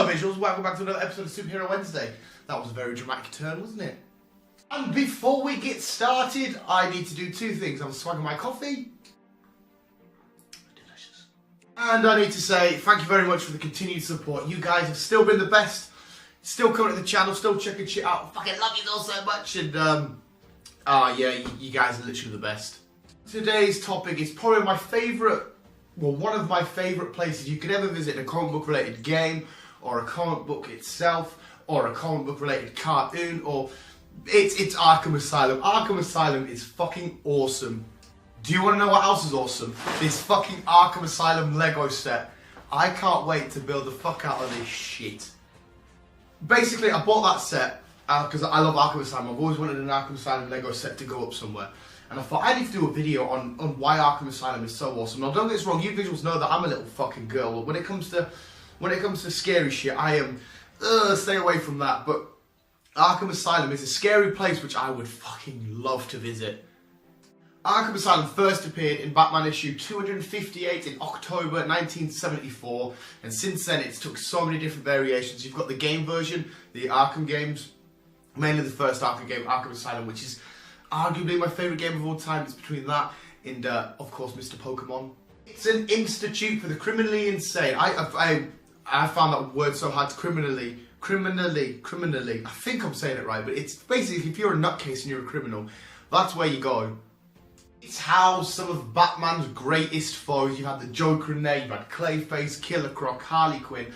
visuals, welcome back to another episode of Superhero Wednesday. That was a very dramatic turn, wasn't it? And before we get started, I need to do two things. I'm swagging my coffee. Delicious. And I need to say thank you very much for the continued support. You guys have still been the best. Still coming to the channel, still checking shit out. Fucking love you all so much. And yeah, you guys are literally the best. Today's topic is probably my favourite, well, one of my favourite places you could ever visit in a comic book related game, or a comic book itself, or a comic book related cartoon, or it's Arkham Asylum. Arkham Asylum is fucking awesome. Do you want to know what else is awesome? This fucking Arkham Asylum Lego set. I can't wait to build the fuck out of this shit. Basically, I bought that set because I love Arkham Asylum. I've always wanted an Arkham Asylum Lego set to go up somewhere. And I thought I need to do a video on why Arkham Asylum is so awesome. Now don't get this wrong, you visuals know that I'm a little fucking girl. When it comes to scary shit, I am stay away from that. But Arkham Asylum is a scary place which I would fucking love to visit. Arkham Asylum first appeared in Batman issue 258 in October 1974, and since then it's took so many different variations. You've got the game version, the Arkham games, mainly the first Arkham game, Arkham Asylum, which is arguably my favourite game of all time. It's between that and, of course, Mr. Pokemon. It's an institute for the criminally insane. I found that word so hard. Criminally. I think I'm saying it right, but it's basically if you're a nutcase and you're a criminal, that's where you go. It's housed some of Batman's greatest foes. You've had the Joker in there, you've had Clayface, Killer Croc, Harley Quinn,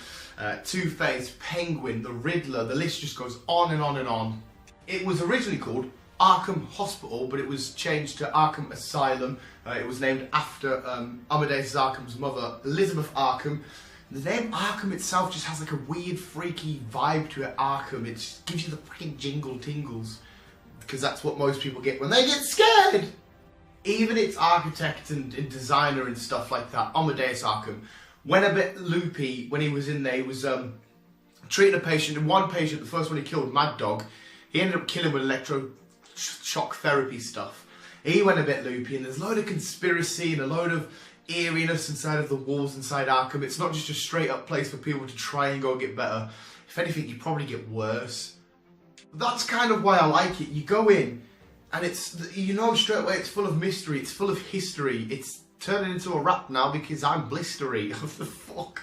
Two-Face, Penguin, the Riddler. The list just goes on and on and on. It was originally called Arkham Hospital, but it was changed to Arkham Asylum. It was named after Amadeus Arkham's mother, Elizabeth Arkham. The name Arkham itself just has like a weird, freaky vibe to it. Arkham, it just gives you the freaking jingle tingles, because that's what most people get when they get scared. Even its architect and designer and stuff like that, Amadeus Arkham, went a bit loopy when he was in there. He was treating a patient, and one patient, the first one he killed, Mad Dog, he ended up killing with electroshock therapy stuff. He went a bit loopy, and there's a load of conspiracy and a load of eeriness inside of the walls inside Arkham. It's not just a straight up place for people to try and go get better. If anything, you probably get worse. That's kind of why I like it. You go in, and it's, you know straight away it's full of mystery, it's full of history. It's turning into a rap now because I'm blistery. What the fuck?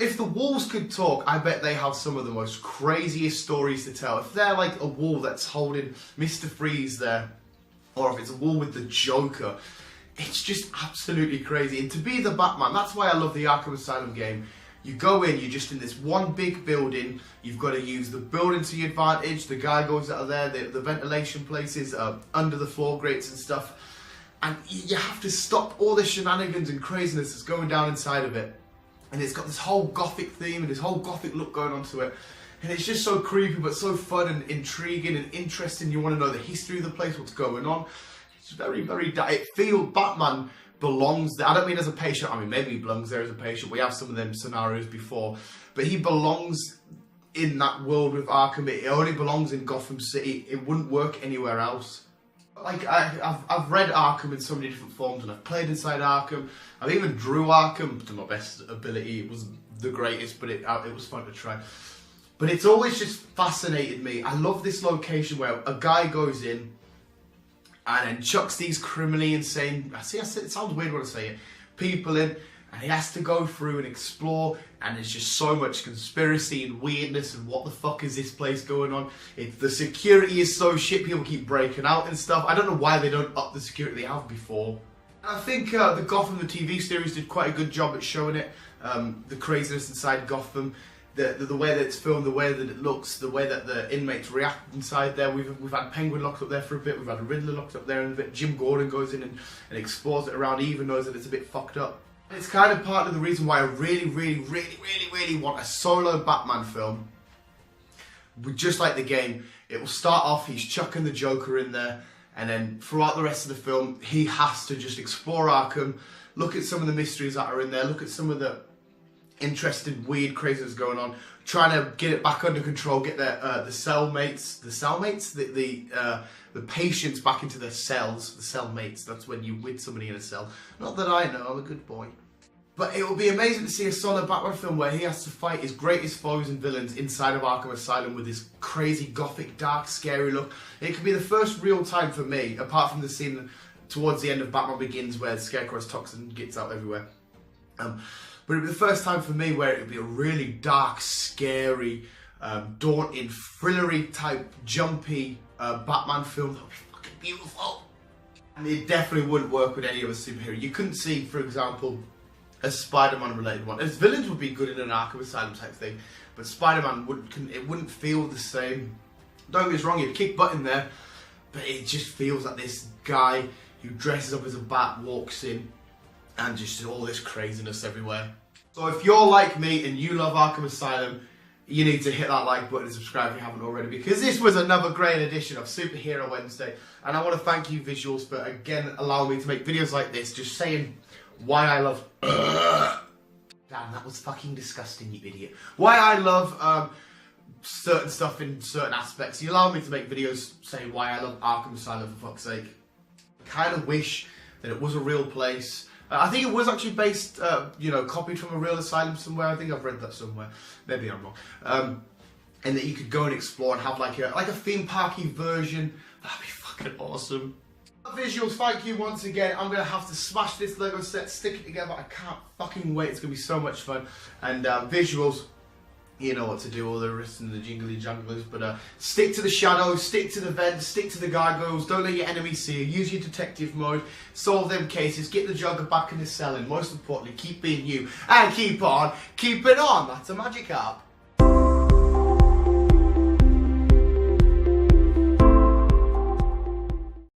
If the walls could talk, I bet they have some of the most craziest stories to tell. If they're like a wall that's holding Mr. Freeze there, or if it's a wall with the Joker, it's just absolutely crazy. And to be the Batman, that's why I love the Arkham Asylum game. You go in, you're just in this one big building, you've got to use the building to your advantage, the gargoyles that are there, the ventilation places, under the floor grates and stuff. And you have to stop all the shenanigans and craziness that's going down inside of it. And it's got this whole gothic theme and this whole gothic look going onto it. And it's just so creepy but so fun and intriguing and interesting. You want to know the history of the place, what's going on. It's very, very, it feels Batman belongs there. I don't mean as a patient, I mean maybe he belongs there as a patient. We have some of them scenarios before. But he belongs in that world with Arkham. It only belongs in Gotham City. It wouldn't work anywhere else. Like, I've read Arkham in so many different forms, and I've played inside Arkham. I've even drew Arkham to my best ability. It wasn't the greatest, but it was fun to try. But it's always just fascinated me. I love this location where a guy goes in and then chucks these criminally insane, it sounds weird when I say it, people in, and he has to go through and explore, and there's just so much conspiracy and weirdness and what the fuck is this place going on. The security is so shit, people keep breaking out and stuff. I don't know why they don't up the security they have before. And I think the Gotham, the TV series, did quite a good job at showing it, the craziness inside Gotham. The way that it's filmed, the way that it looks, the way that the inmates react inside there. We've had Penguin locked up there for a bit, we've had a Riddler locked up there in a bit. Jim Gordon goes in and explores it around, he even knows that it's a bit fucked up. And it's kind of part of the reason why I really want a solo Batman film. Just like the game, it will start off, he's chucking the Joker in there, and then throughout the rest of the film, he has to just explore Arkham, look at some of the mysteries that are in there, look at some of the interesting, weird craziness going on, trying to get it back under control, get the patients back into their cells, the cellmates. That's when you're with somebody in a cell. Not that I know, I'm a good boy. But it will be amazing to see a solid Batman film where he has to fight his greatest foes and villains inside of Arkham Asylum with this crazy, gothic, dark, scary look. It could be the first real time for me, apart from the scene towards the end of Batman Begins where Scarecrow's toxin gets out everywhere. But it'll be the first time for me where it would be a really dark, scary, daunting, thrillery type, jumpy Batman film. That would be fucking beautiful. And it definitely wouldn't work with any other superhero. You couldn't see, for example, a Spider-Man related one. As villains would be good in an Arkham Asylum type thing, but Spider-Man wouldn't feel the same. Don't get us wrong, you'd kick butt in there, but it just feels like this guy who dresses up as a bat walks in and just all this craziness everywhere. So if you're like me and you love Arkham Asylum, you need to hit that like button and subscribe if you haven't already, because this was another great edition of Superhero Wednesday, and I want to thank you Visuals for again allowing me to make videos like this, just saying why I love... Damn, that was fucking disgusting, you idiot. Why I love certain stuff in certain aspects. You allow me to make videos saying why I love Arkham Asylum, for fuck's sake. I kind of wish that it was a real place. I think it was actually based, you know, copied from a real asylum somewhere. I think I've read that somewhere. Maybe I'm wrong. And that you could go and explore and have like a theme parky version. That'd be fucking awesome. Visuals, thank you once again. I'm going to have to smash this Lego set, stick it together. I can't fucking wait. It's going to be so much fun. And Visuals, you know what to do, all the rest and the jingly janglers. But stick to the shadows, stick to the vents, stick to the gargoyles. Don't let your enemies see you. Use your detective mode. Solve them cases. Get the Joker back in the cell. And most importantly, keep being you. And keep on keeping on. That's a magic app.